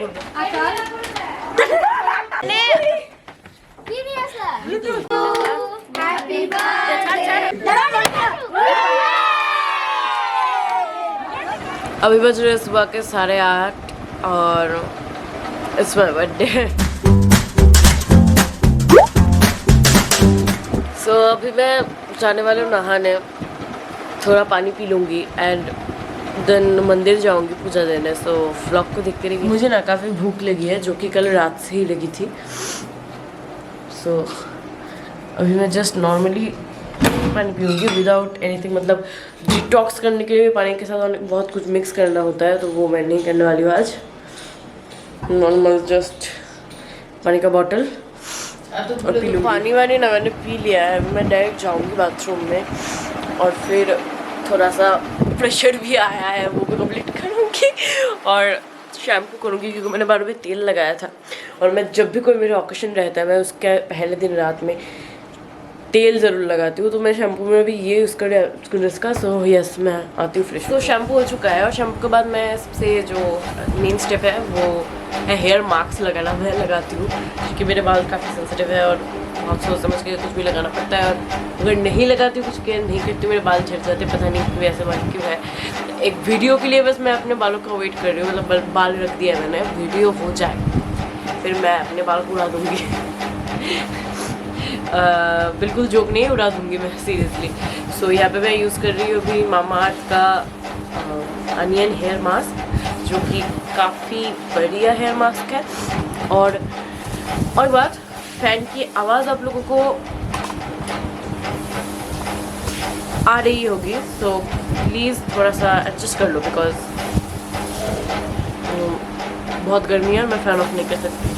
করবো। अभी बज रहे सुबह के 8:30 और इट्स माय बर्थडे। सो अभी मैं जाने वाली हूँ नहाने, थोड़ा पानी पी लूँगी एंड देन मंदिर जाऊँगी पूजा देने। सो व्लॉग को देखते रहिए। मुझे ना काफ़ी भूख लगी है, जो कि कल रात से ही लगी थी। सो अभी मैं जस्ट नॉर्मली पानी पीऊँगी विदाउट एनीथिंग, मतलब डिटॉक्स करने के लिए पानी के साथ बहुत कुछ मिक्स करना होता है, तो वो मैं नहीं करने वाली हूँ आज। नॉर्मल जस्ट पानी का बॉटल और पी लूँगी। पानी वानी ना मैंने पी लिया है, मैं डायरेक्ट जाऊँगी बाथरूम में और फिर थोड़ा सा प्रेशर भी आया है वो भी कंप्लीट करूँगी और शैम्पू करूँगी, क्योंकि मैंने बार बार तेल लगाया था। और मैं जब भी कोई मेरा ऑकेशन रहता है मैं उसके पहले दिन रात में तेल ज़रूर लगाती हूँ, तो मैं शैम्पू में भी ये यूज़ कर इसका। सो यस, मैं आती हूँ फ्रेश। तो शैम्पू हो चुका है और शैम्पू के बाद मैं सबसे जो मेन स्टेप है वो है हेयर मास्क लगाना। मैं लगाती हूँ क्योंकि मेरे बाल काफ़ी सेंसिटिव है और बहुत सोच समझ के कुछ भी लगाना पड़ता है, और अगर नहीं लगाती हूँ, कुछ केयर नहीं करती हूँ, मेरे बाल झड़ जाते, पता नहीं क्यों ऐसे बाल क्यों है। एक वीडियो के लिए बस मैं अपने बालों का वेट कर रही हूँ, मतलब बाल रख दिया मैंने, वीडियो हो जाए फिर मैं अपने बाल को उड़ा दूँगी। बिल्कुल जोक नहीं, उड़ा दूँगी मैं सीरियसली। सो यहाँ पे मैं यूज़ कर रही हूँ अभी मामाअर्थ का अनियन हेयर मास्क, जो कि काफ़ी बढ़िया हेयर मास्क है। और बात, फैन की आवाज़ आप लोगों को आ रही होगी, सो प्लीज़ थोड़ा सा एडजस्ट कर लो, बिकॉज बहुत गर्मी है और मैं फ़ैन ऑफ नहीं कर सकती।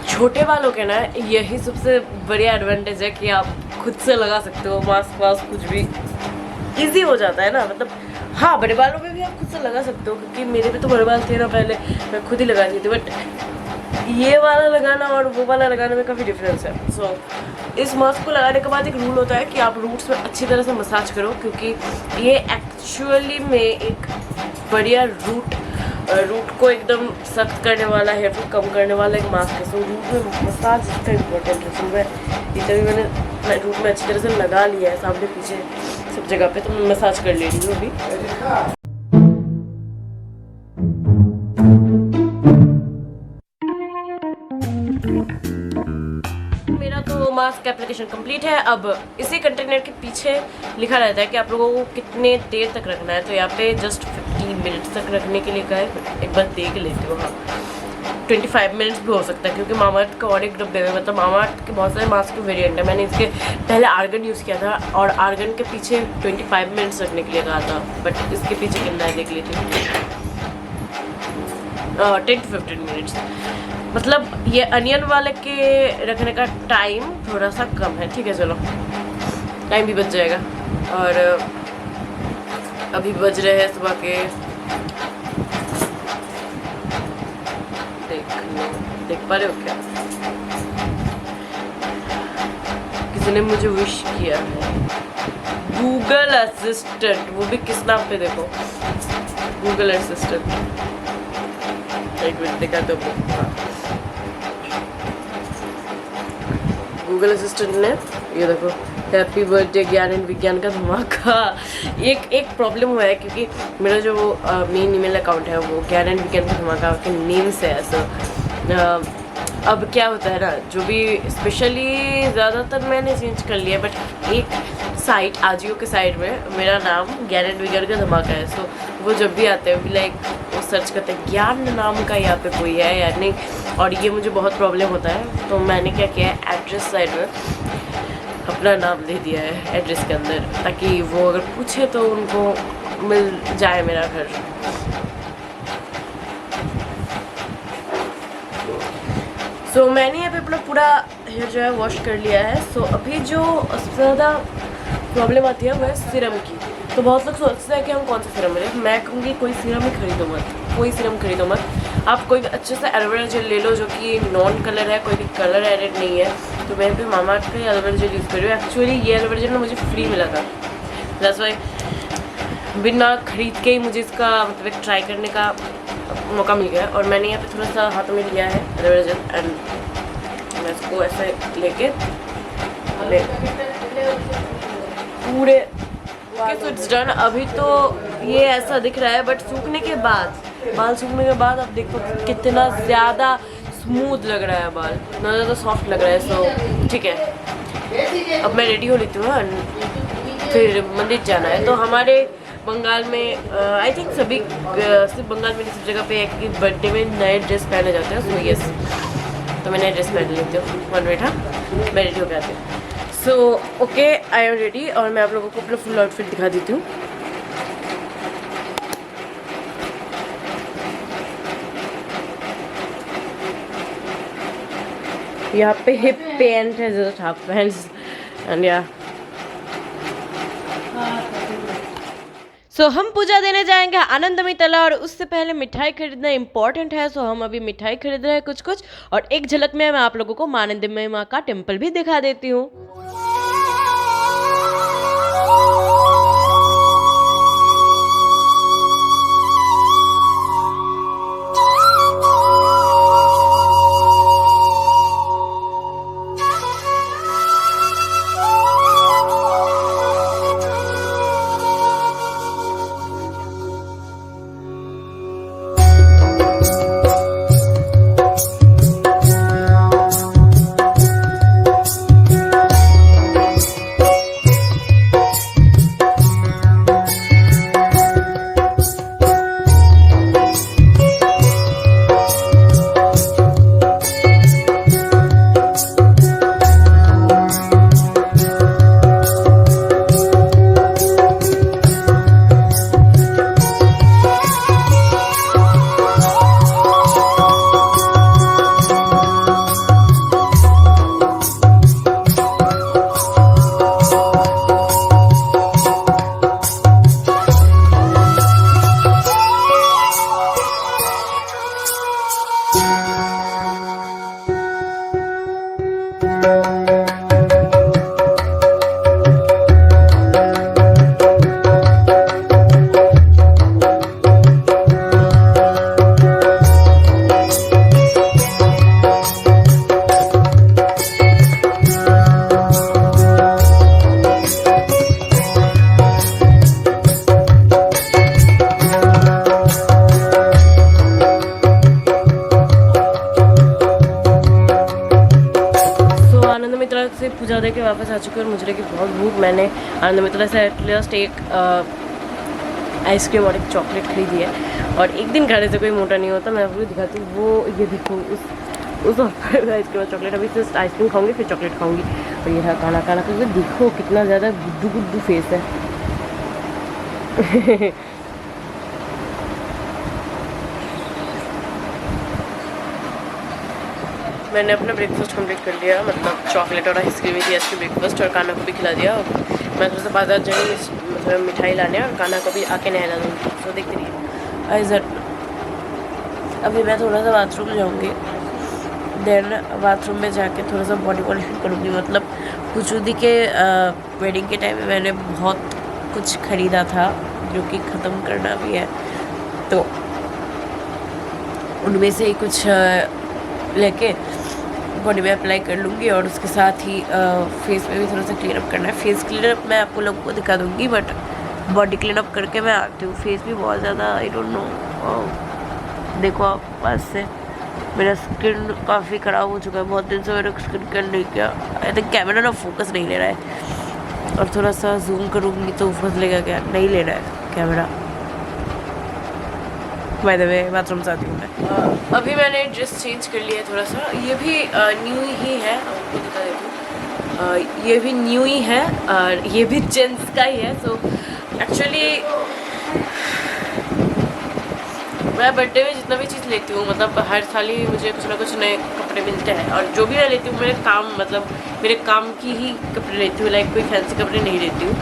छोटे बालों के ना यही सबसे बढ़िया एडवांटेज है कि आप खुद से लगा सकते हो मास्क वास्क, कुछ भी इजी हो जाता है ना। मतलब हाँ, बड़े बालों में भी आप खुद से लगा सकते हो, क्योंकि मेरे भी तो बड़े बाल थे ना पहले, मैं खुद ही लगाती थी। बट ये वाला लगाना और वो वाला लगाने में काफ़ी डिफरेंस है। सो इस मास्क को लगाने के बाद एक रूल होता है कि आप रूट्स में अच्छी तरह से मसाज करो, क्योंकि ये एक्चुअली में एक बढ़िया रूट को एकदम सख्त करने वाला, हेयर फॉल कम करने वाला एक मास्क है। सो रूट में मसाज इसका इम्पोर्टेंट है। सो मैं इतना भी मैंने रूट में अच्छी तरह से लगा लिया है, सामने पीछे सब जगह पे, तो मैं मसाज कर ले रही हूँ अभी। मेरा तो मास्क एप्लीकेशन कंप्लीट है। अब इसी कंटेनर के पीछे लिखा रहता है कि आप लोगों को कितने देर तक रखना है, तो यहाँ पे जस्ट 15 मिनट्स तक रखने के लिए कहा है। एक बार देख लेती हूँ, हाँ 25 मिनट्स भी हो सकता है, क्योंकि मामाअर्थ का और एक डब्बे में, मतलब मामाअर्थ के बहुत सारे मास्क के वेरिएंट है। मैंने इसके पहले आर्गन यूज़ किया था और आर्गन के पीछे 25 मिनट्स रखने के लिए कहा था, बट इसके पीछे कितना है देख लेती हूँ। 10 to 15 मिनट्स। मतलब ये अनियन वाले के रखने का टाइम थोड़ा सा कम है, ठीक है, चलो टाइम भी बच जाएगा। और अभी बज रहे हैं सुबह के, देख पा रहे हो क्या, किसी ने मुझे विश किया है, गूगल असिस्टेंट, वो भी किस नाम पे, देखो गूगल असिस्टेंट। एक मिनट दिखा दो, गूगल असिस्टेंट ने ये देखो, हैप्पी बर्थडे ज्ञान एंड विज्ञान का धमाका। एक प्रॉब्लम हुआ है, क्योंकि मेरा जो मेन ईमेल अकाउंट है वो ज्ञान एंड विज्ञान का धमाका के नेम से है। सो अब क्या होता है ना, जो भी स्पेशली ज़्यादातर मैंने चेंज कर लिया, बट एक साइट आजियो के साइड में मेरा नाम ज्ञान एंड विज्ञान का धमाका है। सो वो जब भी आते हैं लाइक वो सर्च करते हैं ज्ञान नाम का यहाँ पे कोई है या नहीं, और ये मुझे बहुत प्रॉब्लम होता है। तो मैंने क्या किया है, एड्रेस साइड में अपना नाम दे दिया है एड्रेस के अंदर, ताकि वो अगर पूछे तो उनको मिल जाए मेरा घर। सो मैंने यहाँ पे अपना पूरा हेयर जो है वॉश कर लिया है। सो अभी जो सबसे ज़्यादा प्रॉब्लम आती है वो है सिरम की। तो बहुत लोग सोचते हैं कि हम कौन सा सिरम लें। मैं कहूँगी कोई सिरम ही खरीदो मत, कोई सिरम खरीदो मत। आप कोई अच्छे से एलोवेरा जेल ले लो जो कि नॉन कलर है, कोई भी कलर एडेड नहीं है। तो मैं भी मामा का एलोवेरा जेल यूज़ कर रही हूँ। एक्चुअली ये एलोवेरा जेल ना मुझे फ्री मिला था, दैट्स व्हाई बिना खरीद के ही मुझे इसका मतलब एक ट्राई करने का मौका मिल गया। और मैंने यहाँ पे थोड़ा सा हाथों में लिया है एलोवेरा जेल एंड मैं इसको ऐसे लेके पूरे सो इट्स डन। अभी तो ये ऐसा दिख रहा है बट सूखने के बाद, बाल सूखने के बाद आप देखो कितना ज़्यादा स्मूथ लग रहा है बाल, ना ज़्यादा सॉफ्ट लग रहा है। सो ठीक है, अब मैं रेडी हो लेती हूँ, फिर मंदिर जाना है। तो हमारे बंगाल में आई थिंक सभी सिर्फ बंगाल में नहीं, सब जगह पे है कि बर्थडे में नए ड्रेस पहने जाते हैं। सो यस, तो मैं नए ड्रेस पहन लेती हूँ। 1 मिनट, हाँ मैं रेडी होकर आती हूँ। So okay, I am ready और मैं आप लोगों को अपना फुल आउटफिट दिखा देती हूँ। यहाँ पे हिप पैंट है, जस्ट हाफ पैंट्स एंड या सो हम पूजा देने जाएंगे आनंदमयी तला और उससे पहले मिठाई खरीदना इम्पॉर्टेंट है। सो हम अभी मिठाई खरीद रहे हैं कुछ और एक झलक में मैं आप लोगों को आनंदमयी माँ का टेम्पल भी दिखा देती हूँ। से पूजा दे के वापस आ चुकी हूँ और मुझे लगी बहुत भूख। मैंने आनंदमयी तला से एटलीस्ट एक आइसक्रीम और एक चॉकलेट खरीदी है और एक दिन खाने से कोई मोटा नहीं होता। मैं आपको दिखाती हूँ, वो ये देखो उस आइसक्रीम और चॉकलेट। अभी सिर्फ आइसक्रीम खाऊंगी फिर चॉकलेट खाऊंगी और ये खाना करके देखो कितना ज़्यादा गुड्डू फेस है। मैंने अपना ब्रेकफास्ट कंप्लीट कर लिया, मतलब चॉकलेट और आइसक्रीम ही थी आज की ब्रेकफास्ट और काना को भी खिला दिया। और मैं थोड़ा सा बाजार जाऊँगी मतलब मिठाई लाने और काना को भी आके नहला दूँगी। तो देखते रहिए आइजर। अभी मैं थोड़ा सा बाथरूम जाऊँगी, देन बाथरूम में जाके थोड़ा सा बॉडी पॉलिश करूँगी। मतलब खुशबूदी के वेडिंग के टाइम में मैंने बहुत कुछ ख़रीदा था जो कि ख़त्म करना भी है, तो उनमें से ही कुछ लेके बॉडी में अप्लाई कर लूँगी और उसके साथ ही फेस में भी थोड़ा सा क्लीन अप करना है। फेस क्लीन अप मैं आपको लोगों को दिखा दूँगी, बट बॉडी क्लीन अप करके मैं आती हूँ। फेस भी बहुत ज़्यादा आई डोंट नो, देखो आप पास से मेरा स्किन काफ़ी ख़राब हो चुका है। बहुत दिन से मेरा स्किन केयर नहीं किया। आई थिंक कैमरा ना फोकस नहीं ले रहा है और थोड़ा सा जूम करूँगी तो फोकस लेगा क्या, नहीं ले रहा है camera. By the way bathroom से आती हूँ मैं। अभी मैंने ड्रेस चेंज कर लिया है थोड़ा सा, ये भी न्यू ही है, आपको दिखा देती हूँ। ये भी न्यू ही है और ये भी जेंट्स का ही है। सो एक्चुअली मैं बर्थडे में जितना भी चीज़ लेती हूँ मतलब हर साल ही मुझे कुछ ना कुछ नए कपड़े मिलते हैं, और जो भी मैं लेती हूँ मेरे काम की ही कपड़े लेती हूँ, लाइक कोई फैंसी कपड़े नहीं लेती हूँ।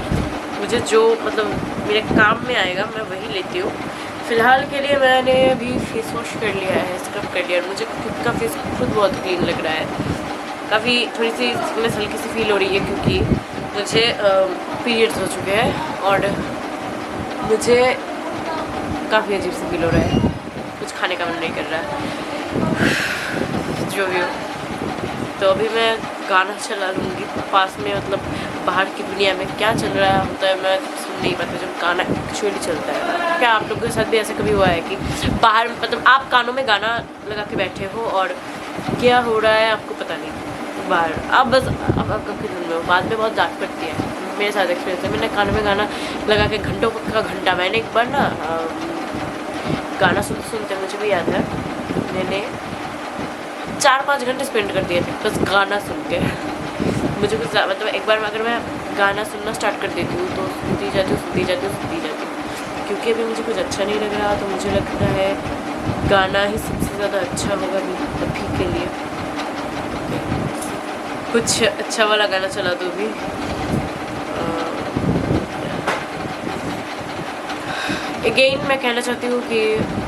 मुझे जो मतलब मेरे काम में आएगा मैं वही लेती हूँ। फ़िलहाल के लिए मैंने अभी फेस वॉश कर लिया है, स्क्रब कर लिया है, मुझे खुद का फेस खुद बहुत क्लीन लग रहा है। काफ़ी थोड़ी सी स्किननेस हल्की सी फील हो रही है क्योंकि मुझे पीरियड्स हो चुके हैं और मुझे काफ़ी अजीब सा फील हो रहा है, कुछ खाने का मन नहीं कर रहा है, जो भी हो। तो अभी मैं गाना चला लूँगी पास में, मतलब बाहर की दुनिया में क्या चल रहा होता है मैं सुन नहीं पाता जब गाना एक्चुअली चलता है। क्या आप लोगों के साथ भी ऐसा कभी हुआ है कि बाहर मतलब आप कानों में गाना लगा के बैठे हो और क्या हो रहा है आपको पता नहीं, बाहर आप बस अब आपके धुन में हो, बाद में बहुत डांट पड़ती है। मेरे साथ एक्सपीरियंस है, मैंने कानों में गाना लगा के घंटों का घंटा, मैंने एक बार ना गाना सुनते सुनते मुझे भी याद है मैंने 4-5 घंटे स्पेंड कर दिए थे बस गाना सुन के। मुझे कुछ मतलब एक बार अगर मैं गाना सुनना स्टार्ट कर देती हूँ तो सुनती जाती हूँ, क्योंकि अभी मुझे कुछ अच्छा नहीं लग रहा, तो मुझे लगता है गाना ही सबसे ज़्यादा अच्छा होगा अभी के लिए। कुछ अच्छा वाला गाना चला दो भी। अगेन मैं कहना चाहती हूँ कि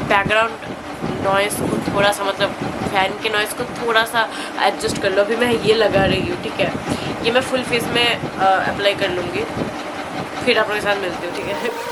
बैकग्राउंड नॉइज़ को थोड़ा सा मतलब फ़ैन के नॉइज़ को थोड़ा सा एडजस्ट कर लो। अभी मैं ये लगा रही हूँ, ठीक है, ये मैं फुल फेस में अप्लाई कर लूँगी, फिर आप लोगों के साथ मिलती हूँ, ठीक है।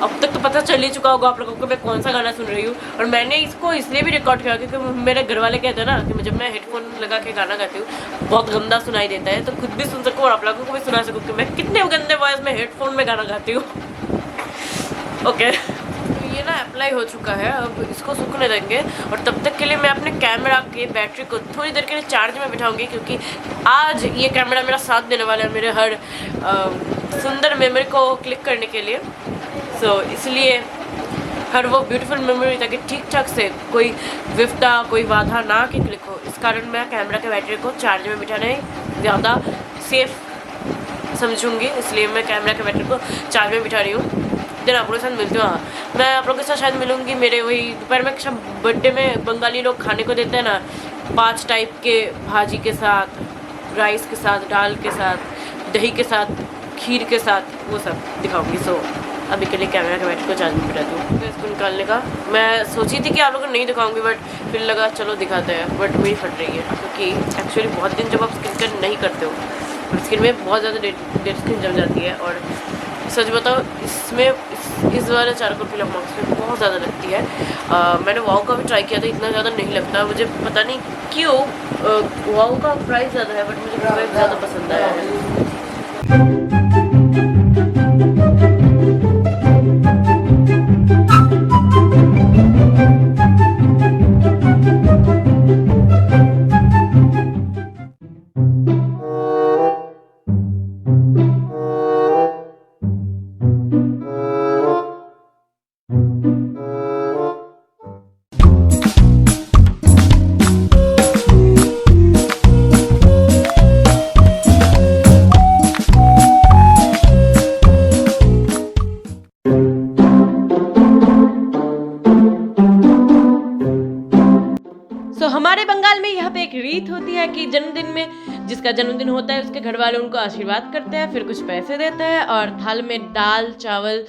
अब तक तो पता चल ही चुका होगा आप लोगों को मैं कौन सा गाना सुन रही हूँ, और मैंने इसको इसलिए भी रिकॉर्ड किया क्योंकि मेरे घर वाले कहते हैं ना कि जब मैं हेडफोन लगा के गाना गाती हूँ बहुत गंदा सुनाई देता है, तो खुद भी सुन सकूँ और आप लोगों को भी सुना सकूँ कि मैं कितने गंदे वॉइस में हेडफोन में गाना गाती हूँ। ओके, तो ये ना अप्लाई हो चुका है, अब इसको सूखने देंगे और तब तक के लिए मैं अपने कैमरा की बैटरी को थोड़ी देर के लिए चार्ज में बिठाऊंगी, क्योंकि आज ये कैमरा मेरा साथ देने वाला है मेरे हर सुंदर मेमोरी को क्लिक करने के लिए। सो इसलिए हर वो ब्यूटीफुल मेमोरी ताकि ठीक ठाक से कोई विफ्ता कोई बाधा ना कि क्लिक हो, इस कारण मैं कैमरा के बैटरी को चार्ज में बिठाने ज़्यादा सेफ समझूंगी, इसलिए मैं कैमरा के बैटरी को चार्ज में बिठा रही हूँ। दिन आप लोगों के साथ मिलती हूँ। हाँ, मैं आप लोगों के साथ शायद मिलूँगी मेरे वही दोपहर में बर्थडे में बंगाली लोग खाने को देते हैं ना, 5 टाइप के भाजी के साथ, राइस के साथ, दाल के साथ, दही के साथ, खीर के साथ, वो सब दिखाऊंगी। सो अभी के लिए कैमरा के बैटरी को चार्ज में बिठा दूँ। तो इसको निकालने का मैं सोची थी कि आप लोगों को नहीं दिखाऊंगी, बट फिर लगा चलो दिखाते हैं। बट मेरी फट रही है क्योंकि एक्चुअली बहुत दिन जब आप स्किन केयर नहीं करते हो और स्किन में बहुत ज़्यादा डेड स्किन जम जाती है, और सच बताओ इसमें इस वाले चारकोल फिलम बॉक्स में बहुत ज़्यादा लगती है। मैंने वाओ का भी ट्राई किया था, इतना ज़्यादा नहीं लगता मुझे, पता नहीं क्यों। वाओ का प्राइस ज़्यादा है बट मुझे प्राइस ज़्यादा पसंद आया है। हमारे बंगाल में यहाँ पे एक रीत होती है कि जन्मदिन में जिसका जन्मदिन होता है उसके घर वाले उनको आशीर्वाद करते हैं, फिर कुछ पैसे देते हैं और थाल में दाल चावल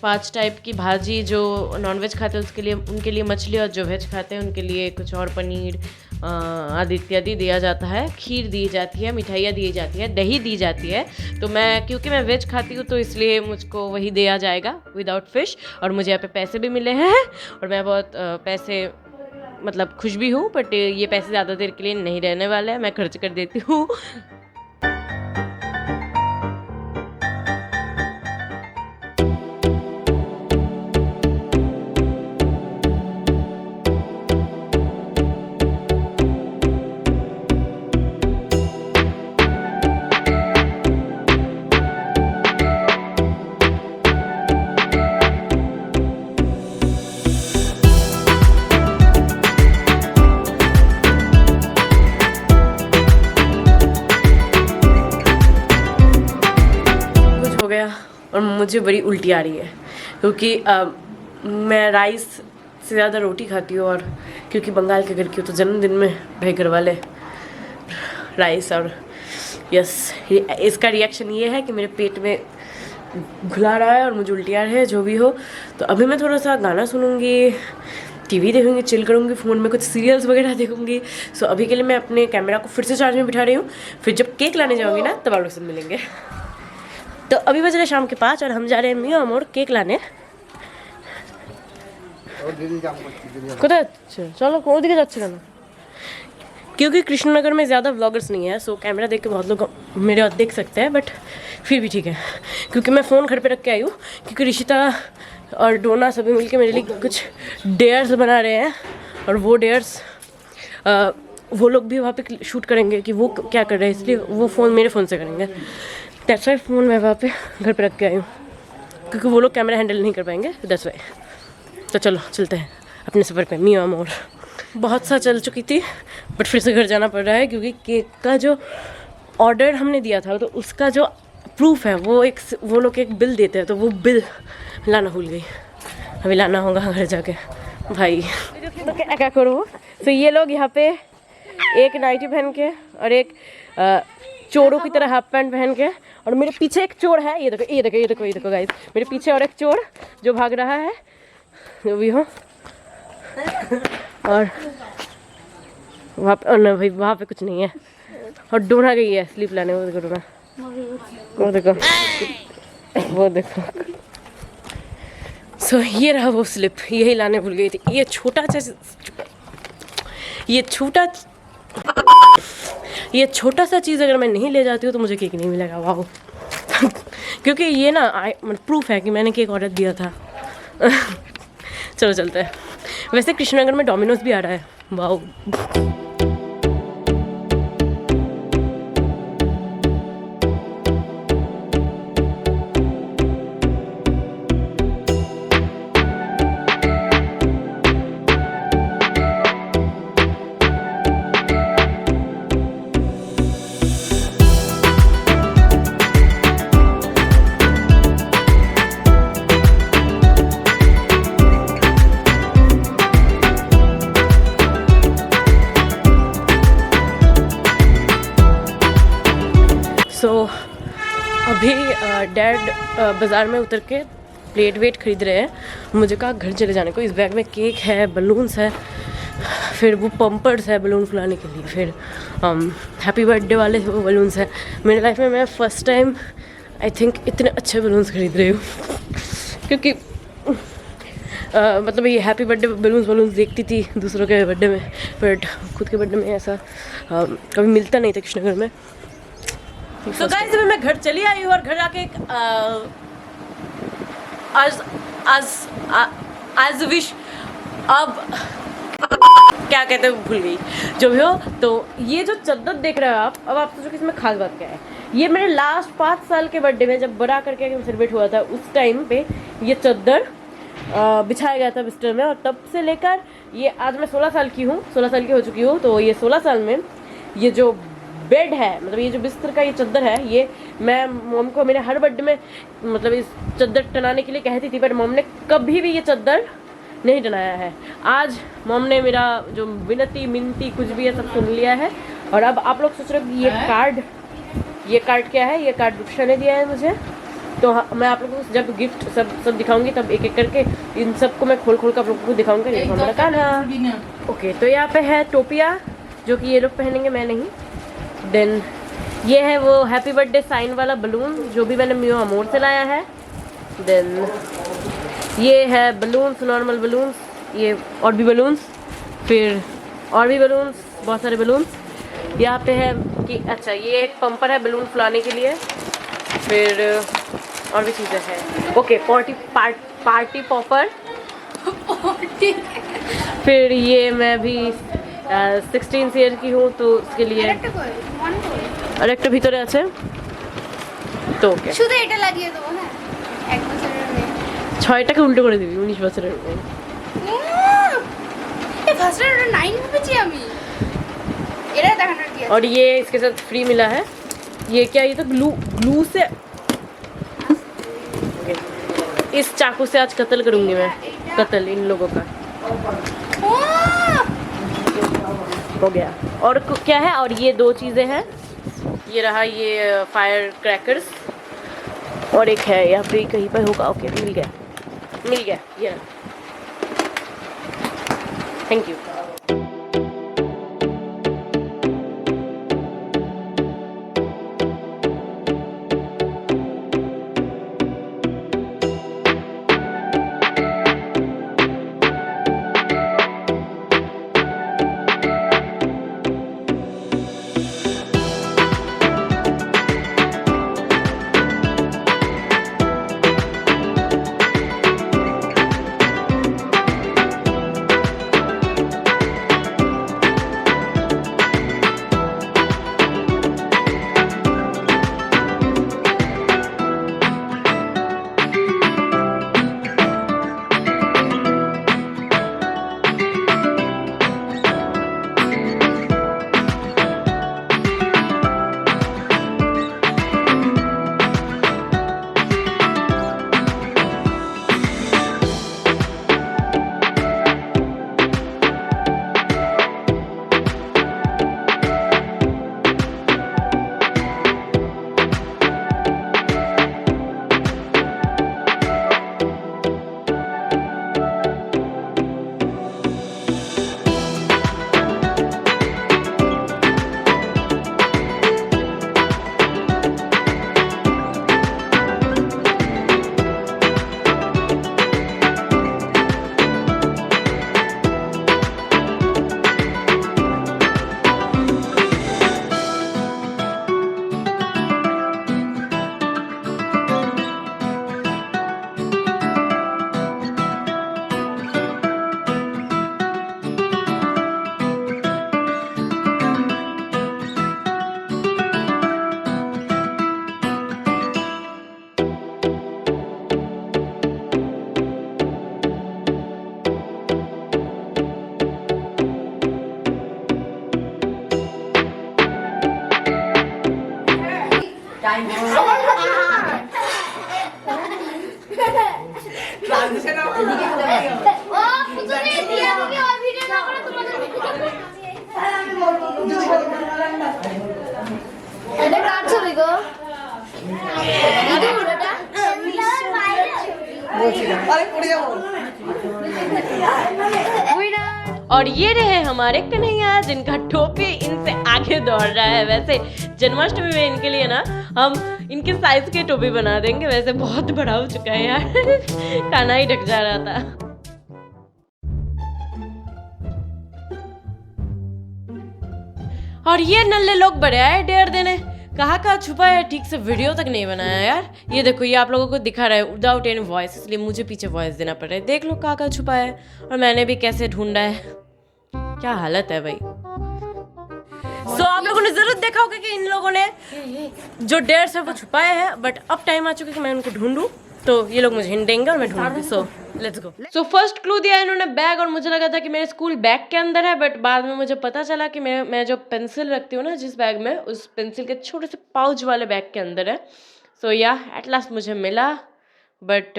5 टाइप की भाजी, जो नॉनवेज खाते हैं उसके लिए उनके लिए मछली, और जो वेज खाते हैं उनके लिए कुछ और पनीर आदि इत्यादि दिया जाता है। खीर दी जाती है, मिठाइयाँ दी जाती है, दही दी जाती है। तो मैं क्योंकि मैं वेज खाती हूँ तो इसलिए मुझको वही दिया जाएगा विदाउट फिश, और मुझे यहाँ पे पैसे भी मिले हैं और मैं बहुत पैसे मतलब खुश भी हूँ, बट ये पैसे ज़्यादा देर के लिए नहीं रहने वाले हैं, मैं खर्च कर देती हूँ। गया और मुझे बड़ी उल्टी आ रही है क्योंकि मैं राइस से ज़्यादा रोटी खाती हूँ, और क्योंकि बंगाल के घर की हूँ तो जन्मदिन में भाई घर वाले राइस और यस, इसका रिएक्शन ये है कि मेरे पेट में घुला रहा है और मुझे उल्टी आ रही है। जो भी हो, तो अभी मैं थोड़ा सा गाना सुनूंगी, टीवी देखूंगी, चिल करूंगी, फ़ोन में कुछ सीरियल्स वगैरह देखूंगी। सो अभी के लिए मैं अपने कैमरा को फिर से चार्ज में बिठा रही हूँ, फिर जब केक लाने जाऊँगी ना तब आप लोग से मिलेंगे। तो अभी बज रहे शाम के 5 और हम जा रहे हैं मियाँ मोड़ केक लाने। चलो कौन दिखे जाच्छे ना, क्योंकि कृष्णनगर में ज़्यादा व्लॉगर्स नहीं है, सो कैमरा देख के बहुत लोग मेरे और देख सकते हैं, बट फिर भी ठीक है क्योंकि मैं फ़ोन घर पे रख के आई हूँ, क्योंकि ऋषिता और डोना सभी मिलके मेरे लिए कुछ डेयर्स बना रहे हैं, और वो डेयर्स वो लोग भी वहाँ पे शूट करेंगे कि वो क्या कर रहे हैं, इसलिए वो फ़ोन मेरे फ़ोन से करेंगे। दैट्स वाई फ़ोन मैं वहाँ पे घर पे रख के आई हूँ, क्योंकि वो लोग कैमरा हैंडल नहीं कर पाएंगे, दैट्स वाई। तो चलो चलते हैं अपने सफ़र पे मियाँ मोड़। बहुत सा चल चुकी थी, बट फिर से घर जाना पड़ रहा है क्योंकि केक का जो ऑर्डर हमने दिया था तो उसका जो प्रूफ है वो लोग एक बिल देते हैं, तो वो बिल लाना भूल गई, अभी लाना होगा घर जाके भाई। तो क्या करो, तो ये लोग यहाँ पे एक नाइटी पहन के और एक चोरों की तरह हाफ पैंट पहन के, और मेरे पीछे एक चोर है, ये देखो ये देखो ये देखो ये देखो गाइस, मेरे पीछे और एक चोर जो भाग रहा है, जो भी हो। और वहाँ पे ना भाई, वहाँ पे कुछ नहीं है, और डोना गई है स्लीप लाने, वो देखो डोना, वो देखो वो देखो। सो ये रहा वो स्लिप, यही लाने भूल गई थी। ये छोटा सा चीज़ अगर मैं नहीं ले जाती हूँ तो मुझे केक नहीं मिलेगा। वाह क्योंकि ये ना प्रूफ है कि मैंने केक ऑर्डर दिया था। चलो चलते हैं। वैसे कृष्णनगर में डोमिनोज भी आ रहा है। वाह। अभी डैड बाज़ार में उतर के प्लेट वेट ख़रीद रहे हैं, मुझे कहा घर चले जाने को। इस बैग में केक है, बलून्स है, फिर वो पम्पर्स है बलून फुलाने के लिए, फिर हैप्पी बर्थडे वाले वो बलून्स है। मेरी लाइफ में मैं फ़र्स्ट टाइम आई थिंक इतने अच्छे बलून्स ख़रीद रही हूँ क्योंकि मतलब ये हैप्पी बर्थडे बलून्स देखती थी दूसरों के बर्थडे में, बट खुद के बर्थडे में ऐसा कभी मिलता नहीं था कृष्णनगर में। तो गाइस अभी मैं घर चली आई हूँ और घर आके आज विश अब क्या कहते हैं भूल गई, जो भी हो। तो ये जो चद्दर देख रहे हो आप सोचो कि इसमें खास बात क्या है। ये मेरे लास्ट 5 साल के बर्थडे में जब बड़ा करके सेलिब्रेट हुआ था, उस टाइम पे ये चद्दर बिछाया गया था बिस्तर में, और तब से लेकर ये आज मैं 16 साल की हूँ, 16 साल की हो चुकी हूँ। तो ये 16 साल में ये जो बेड है, मतलब ये जो बिस्तर का ये चद्दर है, ये मैं मॉम को मेरे हर बर्थडे में मतलब इस चद्दर टनाने के लिए कहती थी, पर मॉम ने कभी भी ये चद्दर नहीं टनाया है। आज मॉम ने मेरा जो विनती मिनती कुछ भी है सब सुन लिया है। और अब आप लोग सोच रहे हो कि ये कार्ड क्या है, ये कार्ड रुक्षा ने दिया है मुझे। तो मैं आप लोगों को जब गिफ्ट सब दिखाऊंगी तब एक एक करके इन सबको मैं खोल कर आप लोगों को दिखाऊंगा। ये हमारा कान्हा। ओके, तो यहाँ पे है टोपिया जो कि ये लोग पहनेंगे, मैं नहीं। देन ये है वो हैप्पी बर्थडे साइन वाला बलून जो भी मैंने मियाँ मोड़ से लाया है। देन ये है बलून्स, नॉर्मल बलून्स, ये और भी बलून्स। फिर और भी बलून्स, बहुत सारे बलून्स यहाँ पे है कि अच्छा ये एक पंपर है बलून फुलाने के लिए। फिर और भी चीज़ें हैं। Okay party popper. फिर ये मैं भी 16 ईयर की हूँ तो उसके लिए আরেকটা ভিতরে আছে তো ওকে শুধু এটা লাগিয়ে দেবো না এক বছরের মেয়ে 6টাকে উল্টো করে দিবি 19 বছরের মেয়ে ये फर्स्ट ईयर 9 भेजी আমি এরা দেখানোর কি আছে और ये इसके साथ फ्री मिला है। ये क्या ये तो ग्लू से इस चाकू से आज कत्ल करूंगी मैं कत्ल इन लोगों का हो गया। और क्या है और ये 2 चीज़ें हैं। ये रहा ये फायर क्रैकर्स और एक है यहाँ पे कहीं पर होगा। ओके मिल गया ये थैंक यू। और ये रहे हमारे कन्हैया जिनका टोपी इनसे आगे दौड़ रहा है। वैसे जन्माष्टमी में इनके लिए ना हम इनके साइज के टोपी बना देंगे। वैसे बहुत बड़ा हो चुका है यार काना ही ढक जा रहा था। और ये नल्ले लोग बड़े आए डेयर देने। कहाँ छुपा है ठीक से वीडियो तक नहीं बनाया यार। ये देखो ये आप लोगों को दिखा रहा है विदाउट एनी वॉइस, इसलिए मुझे पीछे वॉइस देना पड़ रहा है। देख लो कहाँ छुपा है और मैंने भी कैसे ढूंढा है। क्या हालत है भाई। सो आप लोगों ने जरूर देखा होगा कि इन लोगों ने जो डेयर्स है वो छुपाए हैं, बट अब टाइम आ चुका है कि मैं उनको ढूंढूं। तो ये लोग मुझे हिंट देंगे और मैं ढूंढूंगी। So let's go. So first clue दिया इन्होंने बैग, और मुझे लगा था कि मेरे स्कूल बैग के अंदर है, बट बाद में मुझे पता चला कि मैं जो पेंसिल रखती हूँ ना जिस बैग में, उस पेंसिल के छोटे से पाउच वाले बैग के अंदर है। सो या एट लास्ट मुझे मिला, बट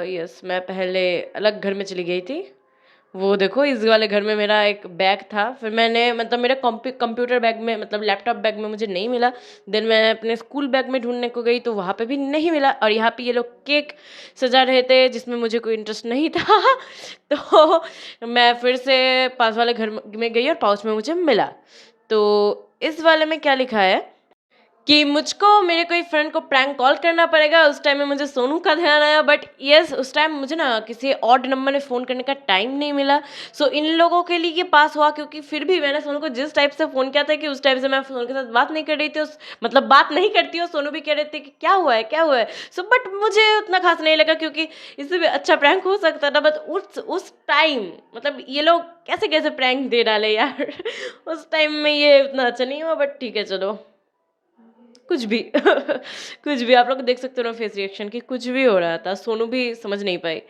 यस मैं पहले अलग घर में चली गई थी। वो देखो इस वाले घर में मेरा एक बैग था, फिर मैंने मतलब मेरे कंप्यूटर बैग में मतलब लैपटॉप बैग में मुझे नहीं मिला। देन मैं अपने स्कूल बैग में ढूंढने को गई तो वहाँ पे भी नहीं मिला। और यहाँ पे ये लोग केक सजा रहे थे जिसमें मुझे कोई इंटरेस्ट नहीं था तो मैं फिर से पास वाले घर में गई और पाउच में मुझे मिला। तो इस वाले में क्या लिखा है कि मुझको मेरे कोई फ्रेंड को प्रैंक कॉल करना पड़ेगा। उस टाइम में मुझे सोनू का ध्यान आया, बट यस उस टाइम मुझे ना किसी ऑड नंबर में फ़ोन करने का टाइम नहीं मिला। सो इन लोगों के लिए ये पास हुआ, क्योंकि फिर भी मैंने सोनू को जिस टाइप से फ़ोन किया था कि उस टाइप से मैं सोनू के साथ बात नहीं कर रही थी, मतलब बात नहीं करती हूँ। सोनू भी कह रहे थे कि क्या हुआ है क्या हुआ है। सो बट मुझे उतना खास नहीं लगा, क्योंकि इससे भी अच्छा प्रैंक हो सकता था। बट उस टाइम मतलब ये लोग कैसे कैसे प्रैंक दे डाले यार उस टाइम में ये उतना अच्छा नहीं हुआ, बट ठीक है चलो कुछ भी कुछ भी। आप लोग देख सकते हो ना फेस रिएक्शन की, कुछ भी हो रहा था, सोनू भी समझ नहीं पाई।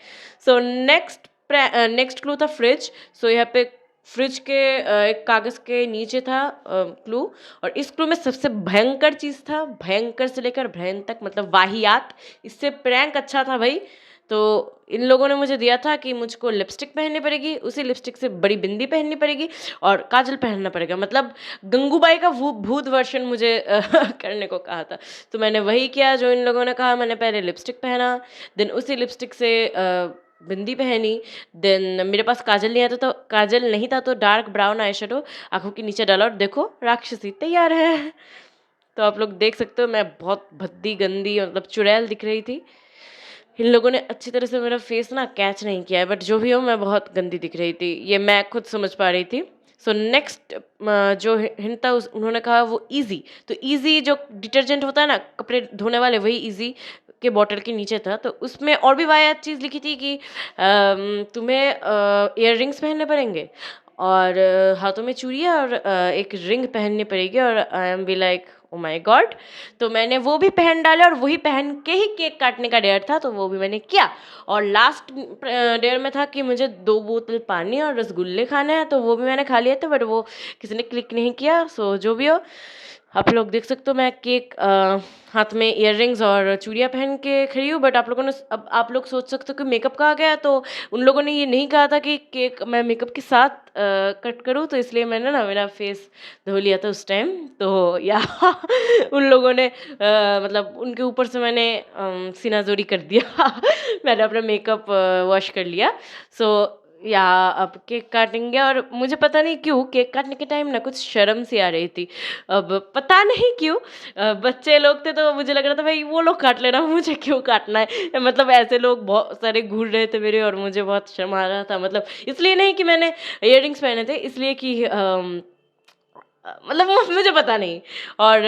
सो नेक्स्ट क्लू था फ्रिज। सो यहाँ पे फ्रिज के एक कागज़ के नीचे था क्लू, और इस क्लू में सबसे भयंकर चीज़ था, भयंकर से लेकर भयंकर तक, मतलब वाहियात। इससे प्रैंक अच्छा था भाई। तो इन लोगों ने मुझे दिया था कि मुझको लिपस्टिक पहननी पड़ेगी, उसी लिपस्टिक से बड़ी बिंदी पहननी पड़ेगी और काजल पहनना पड़ेगा, मतलब गंगूबाई का भूत वर्षन मुझे करने को कहा था। तो मैंने वही किया जो इन लोगों ने कहा। मैंने पहले लिपस्टिक पहना, देन उसी लिपस्टिक से बिंदी पहनी, देन मेरे पास काजल नहीं आता, तो काजल नहीं था तो डार्क ब्राउन आई शेडो आँखों के नीचे डाला, और देखो राक्षसी तैयार है। तो आप लोग देख सकते हो मैं बहुत भद्दी गंदी मतलब चुड़ैल दिख रही थी। इन लोगों ने अच्छी तरह से मेरा फेस ना कैच नहीं किया है, बट जो भी हो मैं बहुत गंदी दिख रही थी, ये मैं खुद समझ पा रही थी। सो नेक्स्ट जो हिंट था उन्होंने कहा वो इजी। तो इजी जो डिटर्जेंट होता है ना कपड़े धोने वाले, वही इजी के बॉटल के नीचे था। तो उसमें और भी वाहियात चीज़ लिखी थी कि तुम्हें इयर रिंग्स पहनने पड़ेंगे और हाथों में चूड़ियाँ और एक रिंग पहननी पड़ेगी, और I am be like oh my God. तो मैंने वो भी पहन डाला, और वही पहन के ही केक काटने का डेयर था, तो वो भी मैंने किया। और लास्ट डेयर में था कि मुझे 2 बोतल पानी और रसगुल्ले खाने हैं, तो वो भी मैंने खा लिए थे, बट वो किसी ने क्लिक नहीं किया। सो जो भी हो, आप लोग देख सकते हो मैं केक हाथ में इयर रिंग्स और चूड़ियाँ पहन के खड़ी हूँ। बट आप लोगों ने अब आप लोग सोच सकते हो कि मेकअप कहाँ गया, तो उन लोगों ने ये नहीं कहा था कि केक मैं मेकअप के साथ कट करूँ, तो इसलिए मैंने ना मेरा फेस धो लिया था उस टाइम। तो या उन लोगों ने मतलब उनके ऊपर से मैंने सीनाजोरी कर दिया मैंने अपना मेकअप वॉश कर लिया। सो या अब केक काटेंगे, और मुझे पता नहीं क्यों केक काटने के टाइम ना कुछ शर्म सी आ रही थी। अब पता नहीं क्यों बच्चे लोग थे तो मुझे लग रहा था भाई वो लोग काट लेना, मुझे क्यों काटना है। मतलब ऐसे लोग बहुत सारे घूर रहे थे मेरे, और मुझे बहुत शर्म आ रहा था। मतलब इसलिए नहीं कि मैंने इयररिंग्स पहने थे, इसलिए कि मतलब मुझे पता नहीं। और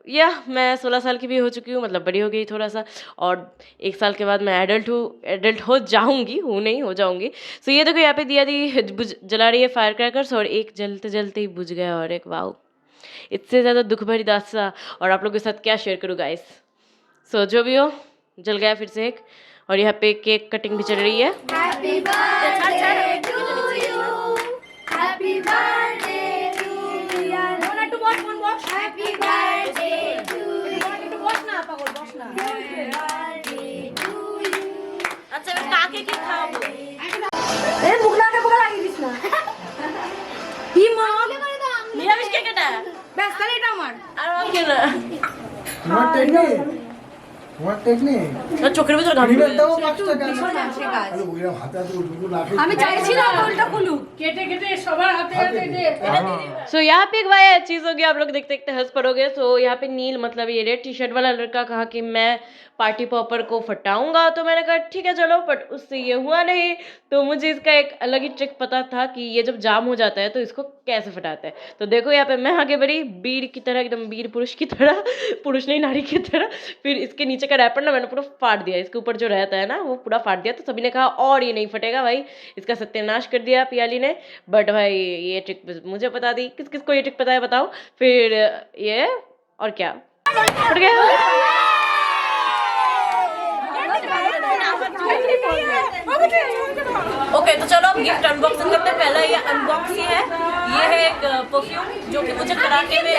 या मैं 16 साल की भी हो चुकी हूँ, मतलब बड़ी हो गई थोड़ा सा, और 1 साल के बाद मैं एडल्ट हो जाऊँगी, हूँ नहीं हो जाऊँगी। सो ये देखो यहाँ पे दिया दी जला रही है फायर क्रैकर्स, और एक जलते जलते ही बुझ गया, और एक वाओ, इससे ज़्यादा दुख भरी दास्तां और आप लोगों के साथ क्या शेयर करूँ गाइस। सो जो भी हो, जल गया फिर से एक, और यहाँ पे केक कटिंग भी चल रही है। Happy birthday to you. Happy birthday to you. Happy birthday to you. আচ্ছা আমি কাকে কি খাওয়াবো? এই মুখ নাকে পোকা লাগিয়ে দিস না। কি মা? নিরামিষ কেক এটা? ব্যাস তাহলে এটা আমার। আর ওকে না। তোমার টেকনিক চোখের ভিতর ঘাম রিবেল দাও 5 টাকা আরে ওইরা হাতে হাতে উঠু রাখে আমি চাইছিলাম ওটা খুলুক। কেটে কেটে সবার হাতে হাতে দে। सो यहाँ पे एक वाया चीज़ होगी, आप लोग देखते देखते हंस पड़ोगे। सो यहाँ पे नील मतलब ये रेड टी शर्ट वाला लड़का कहा कि मैं पार्टी पॉपर को फटाऊंगा, तो मैंने कहा ठीक है चलो, बट उससे ये हुआ नहीं। तो मुझे इसका एक अलग ही ट्रिक पता था कि ये जब जाम हो जाता है तो इसको कैसे फटाते हैं। तो देखो यहाँ पे मैं आगे बढ़ी वीर की तरह, एकदम वीर पुरुष की तरह, पुरुष नहीं नारी की तरह। फिर इसके नीचे का रैपर ना मैंने पूरा फाड़ दिया, इसके ऊपर जो रहता है ना वो पूरा फाड़ दिया। तो सभी ने कहा और ये नहीं फटेगा भाई, इसका सत्यानाश कर दिया पियाली ने। बट भाई ये ट्रिक मुझे पता दी, किस किस को ये ट्रिक पता है बताओ। फिर ये और क्या फट गया। ओके तो चलो अब गिफ्ट अनबॉक्सिंग करते हैं। पहला ये अनबॉक्स ही है, ये है एक परफ्यूम जो कि मुझे कराटे में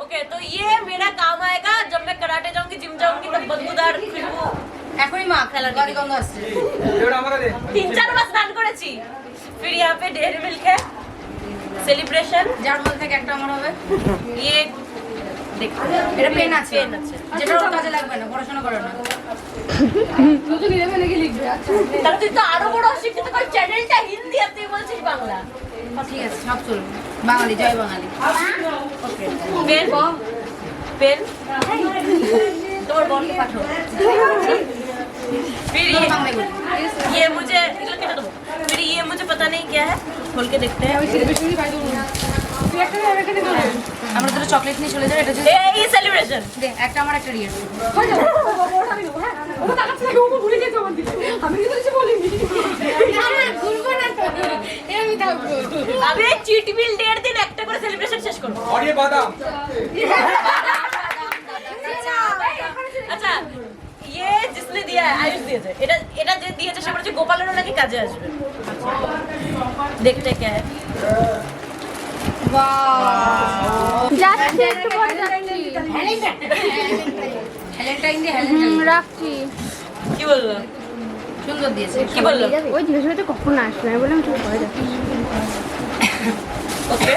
ओके तो ये मेरा काम आएगा जब मैं कराटे जाऊंगी, जिम जाऊंगी, तब बदबूदार खुशबू এখনই মা খেলার গাড়ি গন্ধ আসছে। 3-4 বার স্নান করেছি। फिर यहाँ पे डेयरी मिल्क है सेलिब्रेशन, যার মধ্যে থেকে একটা আমার হবে। ये দেখো এটা পেন আছে, যেটা ওর কাজে লাগবে না, পড়াশোনা করো না। তুই লিখে লিখবে। আচ্ছা তাহলে তুই তো আরো বড় অশিক্ষিত, কর চ্যানেলটা হিন্দি আর তুই বলছিস বাংলা। ঠিক আছে সব চলবে বাঙালি জয় বাঙালি ओके पेन पेन তোমার বলকে পাঠাও फिर ये मुझे इधर क्या दो फिर ये मुझे पता नहीं क्या है खोल के देखते हैं আমরা দুটো চকলেট নিয়ে চলে যাই এটা ये सेलिब्रेशन দে একটা আমার একটা রিয়েল अबे चीट मिल डेढ़ दिन একটা করে সেলিব্রেশন শেষ করব और ये बादाम আচ্ছা ये जिसने दिया है आयुष दिएছে এটা এটা যে দিয়েছে সে বলেছে গোপালেরও নাকি কাজে আসবে দেখতে क्या है যাচ্ছি একটু পরে যাচ্ছি হ্যালেন্টাইন দিয়ে হ্যালেন্টাইন রাখছি কি বললো সুন্দর দিয়েছে কি বললো ওই জিজ্ঞেস করতে কখন আসবে আমি বললাম চুপ করে যাচ্ছি ओके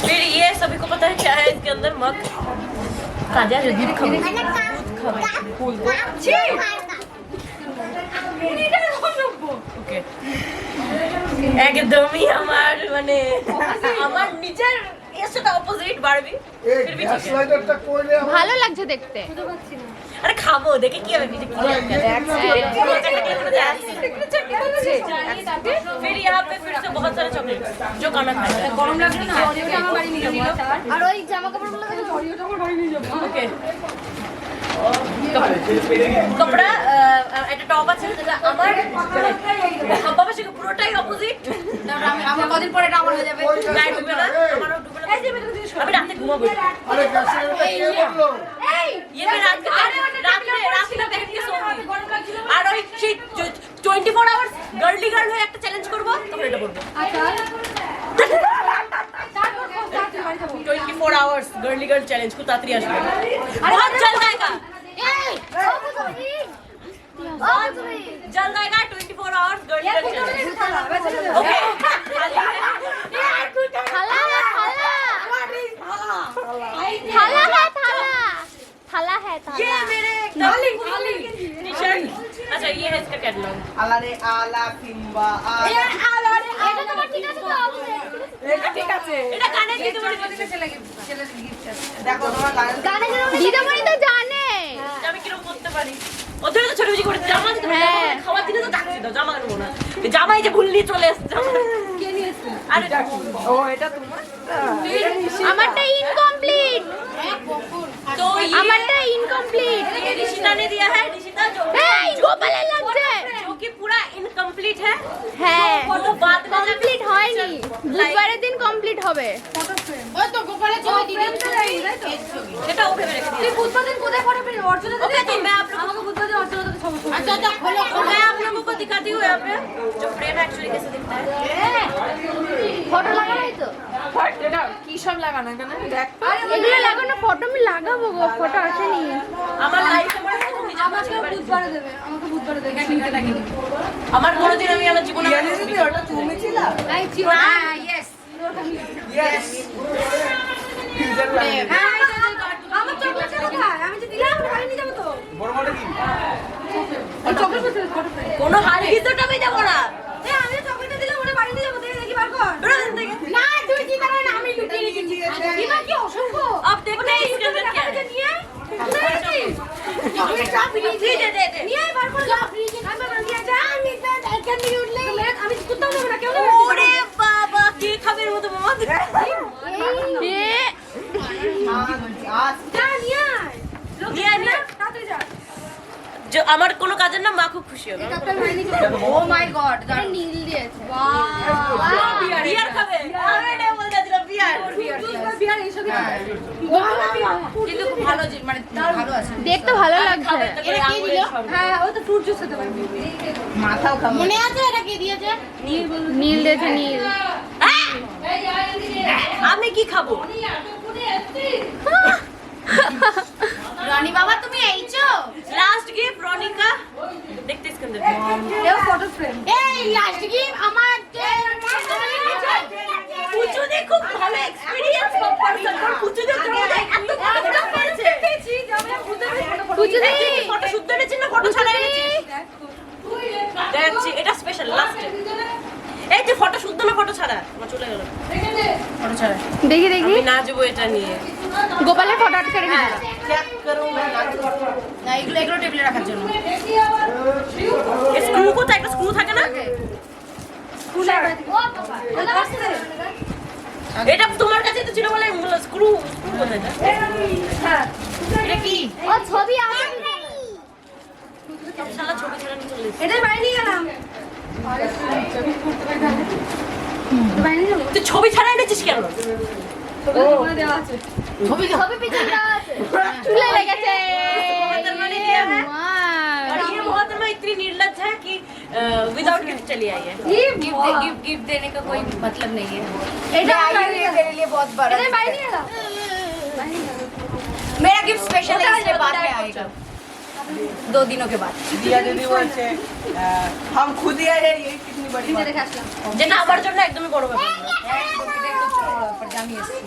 फिर ये सभी को पता है क्या है इसके अंदर मग काजा दूध ओके একদমই আমার মানে আমার নিজের এর সাথে অপোজিট বারবি এই फिर भी গ্যাস ठीक है লাইটারটা কইলে আমার ভালো লাগছে দেখতে अरे खाबो देखे কি হবে পিছে কি फिर यहाँ पे फिर से बहुत सारे चॉकलेट जो खाना खाए গরম লাগছে না অরিওটা আমার বাড়ি নিয়ে যাবো আর ওই জামা কাপড়গুলো ওকে কপড়া একটা টপ আছে যেটা আমার বাবা সে পুরোটাই অপোজিট আমার কদিন পরে এটা আমার হয়ে যাবে গায়ে ঢুকবে না আমারও ঢুকবে না আমি রাতে ঘুমাবো আরে গ্যাস লাইটারটা কে বললো ये मैं रात में पहन के सोऊंगी আর ওই সেই 24 আওয়ার্স গার্লি গার্ল হয়ে একটা চ্যালেঞ্জ করব তখন এটা করব 24 আওয়ার্স গার্লি গার্ল চ্যালেঞ্জ খুব তাড়াতাড়ি আসবে बहुत जल्द आएगा जल्द आएगा 24 hours girly girl challenge okay থালা থালা থালা है थाला ये मेरे थाली टी शर्ट अच्छा ये है इसका कैटलॉग আলারে আলা কিংবা এটা তোমার ঠিক আছে তো এটা ঠিক আছে এটা কানে কি তোমার ছেলের গিফট আছে দেখো তোমার গানে দিদামণি তো জানে আমি কিরকম করতে পারি ওদের তো ছোট করে জামা দিতে হ্যাঁ। খাওয়া দিলে তো ডাকছি দাও জামা নেবো না জামাই যে ভুল নিয়ে চলে এসেছে কে নিয়ে এসেছে আরে ও এটা তোমার আমারটা ইনকমপ্লিট तो আমারটা ইনকমপ্লিট ये ऋषिता ने दिया है ऋषिता जो এই গোপালের লাগছে जो कि पूरा इनकम्प्लीट है হ্যাঁ वो बाद में কমপ্লিট হয়নি বুধবারের দিন কমপ্লিট হবে ওই তো গোপালের ছবি দিদি সেটা ওকে রেখে দিই বুধবার দিন কোথায় পড়ে পেলে অর্জুন ओके तो मैं आप लोगों আমাকে বুধবার দিন অর্জুন দাকে ছবি আচ্ছা আচ্ছা খোলো को मैं आप लोगों को दिखाती हूँ यहाँ पे जो फ्रेम एक्चुअली कैसे दिखता है ফটো লাগানোই তো এটা কি সব লাগানো এখানে দেখ এগুলো লাগানো ফটো আমি লাগাবো গো ফটো আসেনি আমার লাইফ আমার বুধবারে দেবে আমাকে বুধবারে দেবে কিনতে লাগে আমার কোনোদিন আমি আমার জীবনে ওটা তুমি ছিলা এই চিও হ্যাঁ ইয়েস ইয়েস আমার চকলেট কোথায় আমি যে দিলাম বাড়ি নিয়ে যাব তো বড় বড় কি ওই চকলেট কোথায় ফটো ফ্রেম কোনো হার ভিতরটা আমি যাবো না এই আমি যে চকলেটটা দিলাম ওটা বাড়ি নিয়ে যাব দেখি বার কর বেরো এখান থেকে। না তুই কি জানো না আমি লুকিয়ে রেখেছি দিবা কি অসংখ্য अब देखते हैं इसके अंदर क्या है নিয়ে চকলেট সব ফ্রিজে दे নিয়ে বার করে সব ফ্রিজে আমি বার দিয়ে যা আমি তো এখান থেকে উঠলে আমি কোথাও নেব না কেউ নেবে ওরে বাবা কে খাবে এর মতো মামা যা নিয়ে আয় নিয়ে আয়, নিয়ে আয়। তাড়াতাড়ি যা যে আমার কোনো কাজের না মা খুব খুশি হবে ও মাই গড নীল দিয়েছে বিয়ার খাবে আমি এটা বলতে যাচ্ছিলাম বিয়ার বিয়ার এইসবই কিন্তু খুব ভালো মানে ভালো আছে দেখতে ভালো লাগছে এটা কে দিল হ্যাঁ ও তো ফ্রুট জুস খেতে পারবি মাথাও খাবো মনে আছে এটা কে দিয়েছে নীল দিয়েছে নীল আমি কি খাবো রনি বাবা তুমি এইছো লাস্ট गिफ्ट রনিকা দেখতে इसके अंदर এও ফটো ফ্রেম এই লাস্ট গিফট আমার পুচুদি খুব ভালো এক্সপেরিয়েন্স পারসন পুচুদি এত ফটো পেয়েছে পুচুদি ফটো শুদ্ধ এনেছিস না ফটো ছাড়া এনেছিস দেখছি এটা স্পেশাল লাস্ট এই যে ফটো শুদ্ধ না ফটো ছাড়া আমার চলে গেল ফটো ছাড়া দেখি দেখি আমি নাচবো এটা নিয়ে গোপালের ফটো আটকে রেখে দিলাম। চেক করো না এগুলো এগুলো টেবিলে রাখার জন্য স্ক্রু কোথায় একটা স্ক্রু থাকে না এটা তোমার কাছে তো ছিল বলে স্ক্রু কোথায় এটা? এটা কি ও ছবি আমার শালা ছবি ছাড়া নিয়ে চলে এসেছে। এটা বাইরে নিয়ে গেলাম তুই ছবি ছাড়া এনেছিস কেন ছবি পিছনে দেওয়া আছে চুলে লেগেছে मोहतरमा ने दिया है और ये मोहतरमा इतनी निर्लज है कि विदाउट गिफ्ट चली आई है गिफ्ट देने का कोई मतलब नहीं है এটা तेरे लिए बहुत बड़ा এটা বাইরে নিয়ে এলাম मेरा गिफ्ट स्पेशल है इसलिए बाद में आएगा 2 दिनों के बाद दिया दीदी বলছে हम खुद ही आए हैं ये कितनी बड़ी बात है। যেটা আমার জন্য একদমই বড় ব্যাপার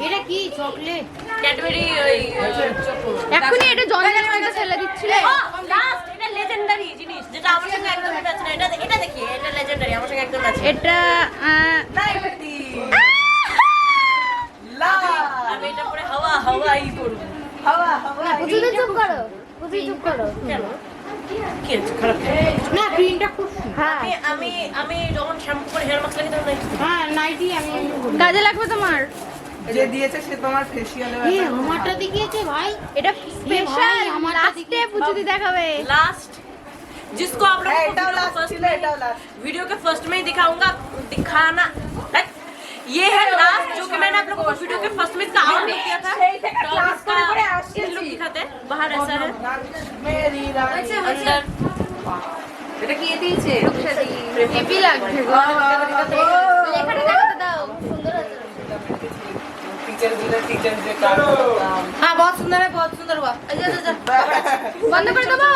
এটা কি চকলেট ক্যাডবেরি ওই এখনই এটা জন্মের মধ্যে ফেলে দিচ্ছিলে লাস্ট এটা লেজেন্ডারি জিনিস যেটা আমার সঙ্গে একদমই ম্যাচ না এটা দেখি এটা লেজেন্ডারি আমার সঙ্গে একদম ম্যাচ এটা नाइटी ला আমি এটা পরে হাওয়া হাওয়াই করব हवा हवा পুজোতে চুপ করো পুজো চুপ করো কেন কি আছে খারাপ না প্রিন্টটা খুব হ্যাঁ আমি আমি যখন শ্যাম্পু করে হেয়ার মাস্ক লাগিয়ে তখন হ্যাঁ নাইটি আমি কাজে লাগবে তোমার যে দিয়েছে সে তোমার ফেসিয়ালে আমারটা দেখিয়েছে ভাই এটা স্পেশাল আমার লাস্টে পুজোতে দেখাবে लास्ट जिसको आप लोगों को एटाও वीडियो लास्ट फर्स्ट ছিল में এটাও लास्ट वीडियो के फर्स्ट में ही दिखाऊंगा दिखाना लाइक ये है लास्ट जो कि मैंने आप लोगों को वीडियो के फर्स्ट में इसका आउटलुक दिया था तो अब इसका लुक दिखाते हैं बाहर ऐसा है मेरी रानी अंदर এটা কি দিয়েছে হেভি লাগছে গো লেখাটা দেখাতে দাও সুন্দর আছে टीचर से काम हाँ बहुत सुंदर है बहुत सुंदर हुआ বন্ধ করে দেবো